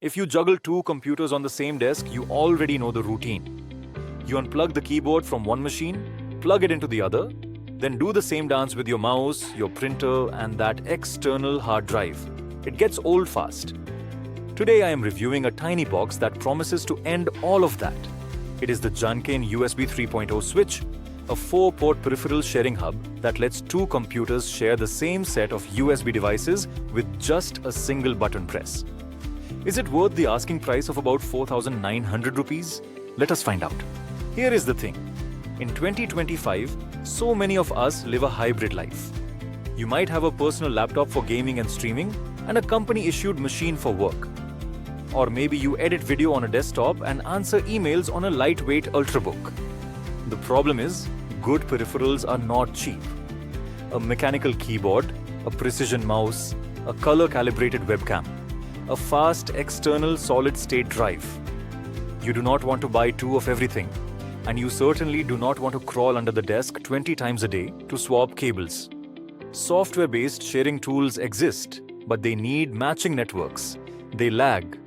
If you juggle two computers on the same desk, you already know the routine. You unplug the keyboard from one machine, plug it into the other, then do the same dance with your mouse, your printer, and that external hard drive. It gets old fast. Today I am reviewing a tiny box that promises to end all of that. It is the Jancane USB 3.0 switch, a 4-port peripheral sharing hub that lets two computers share the same set of USB devices with just a single button press. Is it worth the asking price of about 4,900 rupees? Let us find out. Here is the thing. In 2025, so many of us live a hybrid life. You might have a personal laptop for gaming and streaming and a company-issued machine for work. Or maybe you edit video on a desktop and answer emails on a lightweight ultrabook. The problem is, good peripherals are not cheap. A mechanical keyboard, a precision mouse, a color-calibrated webcam, a fast external solid-state drive. You do not want to buy two of everything, and you certainly do not want to crawl under the desk 20 times a day to swap cables. Software-based sharing tools exist, but they need matching networks. They lag,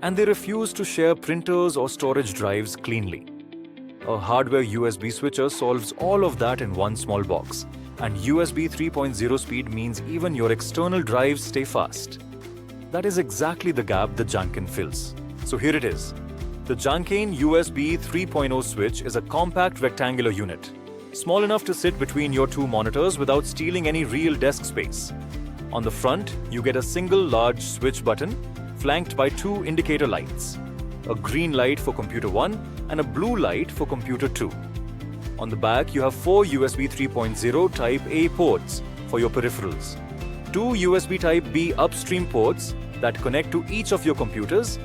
and they refuse to share printers or storage drives cleanly. A hardware USB switcher solves all of that in one small box, and USB 3.0 speed means even your external drives stay fast. That is exactly the gap the Jancane fills. So here it is. The Jancane USB 3.0 switch is a compact rectangular unit, small enough to sit between your two monitors without stealing any real desk space. On the front, you get a single large switch button flanked by two indicator lights, a green light for computer 1 and a blue light for computer 2. On the back, you have 4 USB 3.0 Type A ports for your peripherals, 2 USB Type B upstream ports that connect to each of your computers,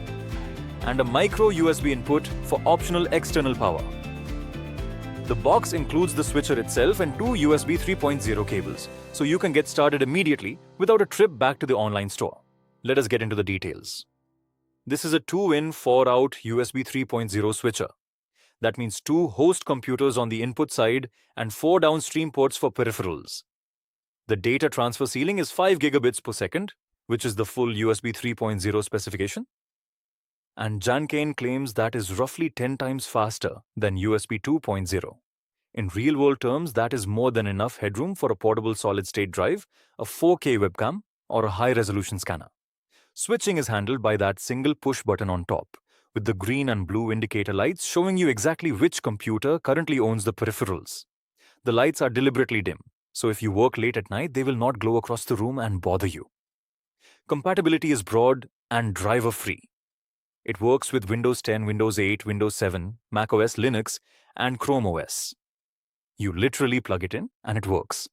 and a micro USB input for optional external power. The box includes the switcher itself and 2 USB 3.0 cables, so you can get started immediately without a trip back to the online store. Let us get into the details. This is a 2-in, 4-out USB 3.0 switcher. That means 2 host computers on the input side and 4 downstream ports for peripherals. The data transfer ceiling is 5 gigabits per second, which is the full USB 3.0 specification. And Jancane claims that is roughly 10 times faster than USB 2.0. In real-world terms, that is more than enough headroom for a portable solid-state drive, a 4K webcam, or a high-resolution scanner. Switching is handled by that single push button on top, with the green and blue indicator lights showing you exactly which computer currently owns the peripherals. The lights are deliberately dim, so if you work late at night, they will not glow across the room and bother you. Compatibility is broad and driver-free. It works with Windows 10, Windows 8, Windows 7, macOS, Linux, and Chrome OS. You literally plug it in and it works.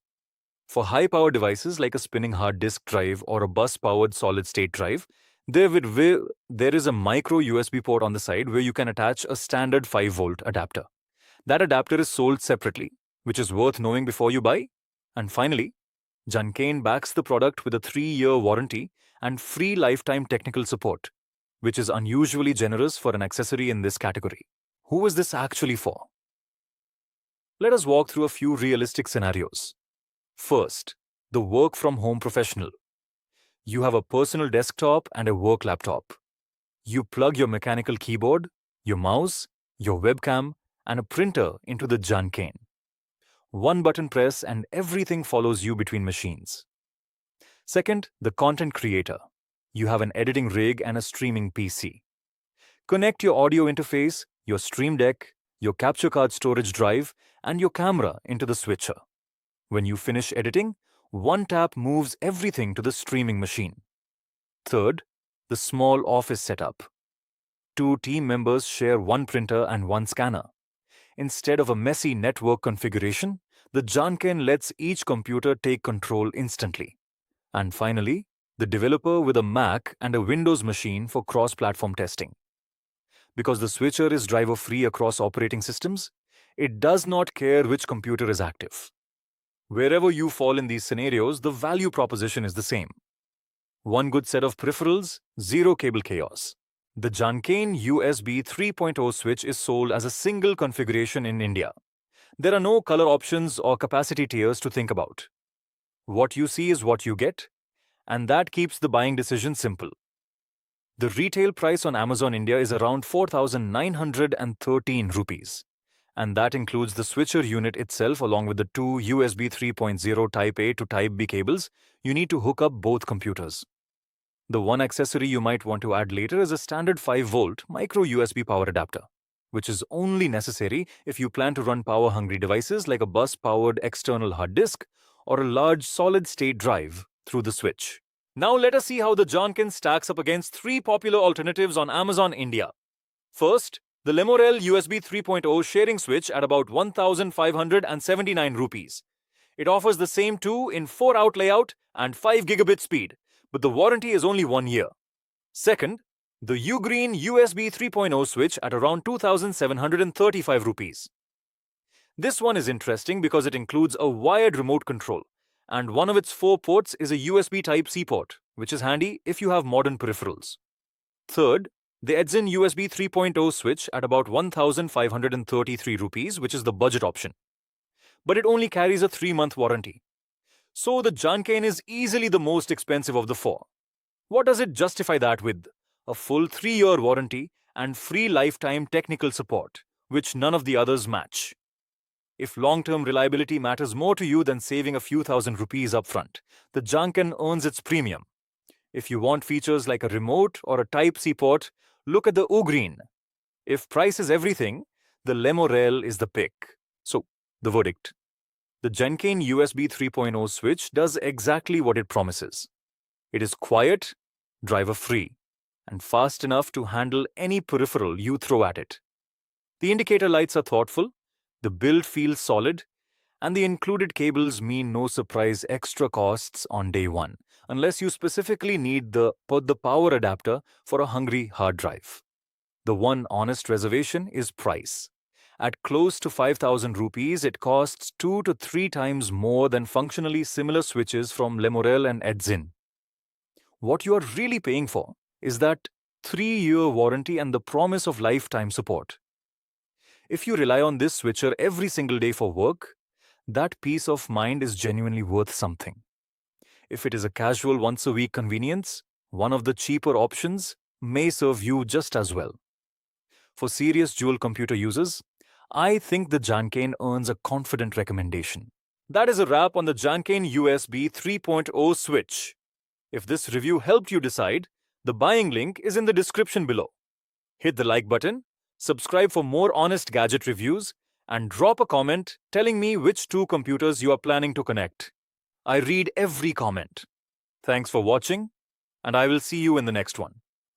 For high-power devices like a spinning hard disk drive or a bus-powered solid-state drive, there is a micro USB port on the side where you can attach a standard 5-volt adapter. That adapter is sold separately, which is worth knowing before you buy. And finally, Jancane backs the product with a 3-year warranty and free lifetime technical support, which is unusually generous for an accessory in this category. Who is this actually for? Let us walk through a few realistic scenarios. First, the work-from-home professional. You have a personal desktop and a work laptop. You plug your mechanical keyboard, your mouse, your webcam, and a printer into the Jancane. One button press and everything follows you between machines. Second, the content creator. You have an editing rig and a streaming PC. Connect your audio interface, your Stream Deck, your capture card storage drive, and your camera into the switcher. When you finish editing, one tap moves everything to the streaming machine. Third, the small office setup. 2 team members share one printer and one scanner. Instead of a messy network configuration, the Jancane lets each computer take control instantly. And finally, the developer with a Mac and a Windows machine for cross-platform testing. Because the switcher is driver-free across operating systems, it does not care which computer is active. Wherever you fall in these scenarios, the value proposition is the same. One good set of peripherals, 0 cable chaos. The Jancane USB 3.0 switch is sold as a single configuration in India. There are no color options or capacity tiers to think about. What you see is what you get, and that keeps the buying decision simple. The retail price on Amazon India is around 4,913 rupees. And that includes the switcher unit itself along with the two USB 3.0 Type A to Type B cables you need to hook up both computers. The one accessory you might want to add later is a standard 5-volt micro USB power adapter, which is only necessary if you plan to run power-hungry devices like a bus-powered external hard disk or a large solid-state drive through the switch. Now let us see how the Jancane stacks up against three popular alternatives on Amazon India. First, the Lemorele USB 3.0 sharing switch at about 1,579 rupees. It offers the same 2 in 4-out layout and 5 gigabit speed, but the warranty is only 1 year. Second, the UGREEN USB 3.0 switch at around 2,735 rupees. This one is interesting because it includes a wired remote control, and one of its 4 ports is a USB Type-C port, which is handy if you have modern peripherals. Third, the ETZIN USB 3.0 switch at about 1,533 rupees, which is the budget option. But it only carries a 3-month warranty. So the Jancane is easily the most expensive of the 4. What does it justify that with? A full 3-year warranty and free lifetime technical support, which none of the others match. If long-term reliability matters more to you than saving a few thousand rupees upfront, the Jancane earns its premium. If you want features like a remote or a Type-C port, look at the UGREEN. If price is everything, the Lemorele is the pick. So, the verdict. The Jancane USB 3.0 switch does exactly what it promises. It is quiet, driver-free, and fast enough to handle any peripheral you throw at it. The indicator lights are thoughtful, the build feels solid, and the included cables mean no surprise extra costs on day one, unless you specifically need the power adapter for a hungry hard drive. The one honest reservation is price. At close to 5,000 rupees, it costs 2 to 3 times more than functionally similar switches from Lemorele and ETZIN. What you are really paying for is that 3-year warranty and the promise of lifetime support. If you rely on this switcher every single day for work, that peace of mind is genuinely worth something. If it is a casual once-a-week convenience, one of the cheaper options may serve you just as well. For serious dual computer users, I think the Jancane earns a confident recommendation. That is a wrap on the Jancane USB 3.0 switch. If this review helped you decide, the buying link is in the description below. Hit the like button, subscribe for more honest gadget reviews, and drop a comment telling me which 2 computers you are planning to connect. I read every comment. Thanks for watching, and I will see you in the next one.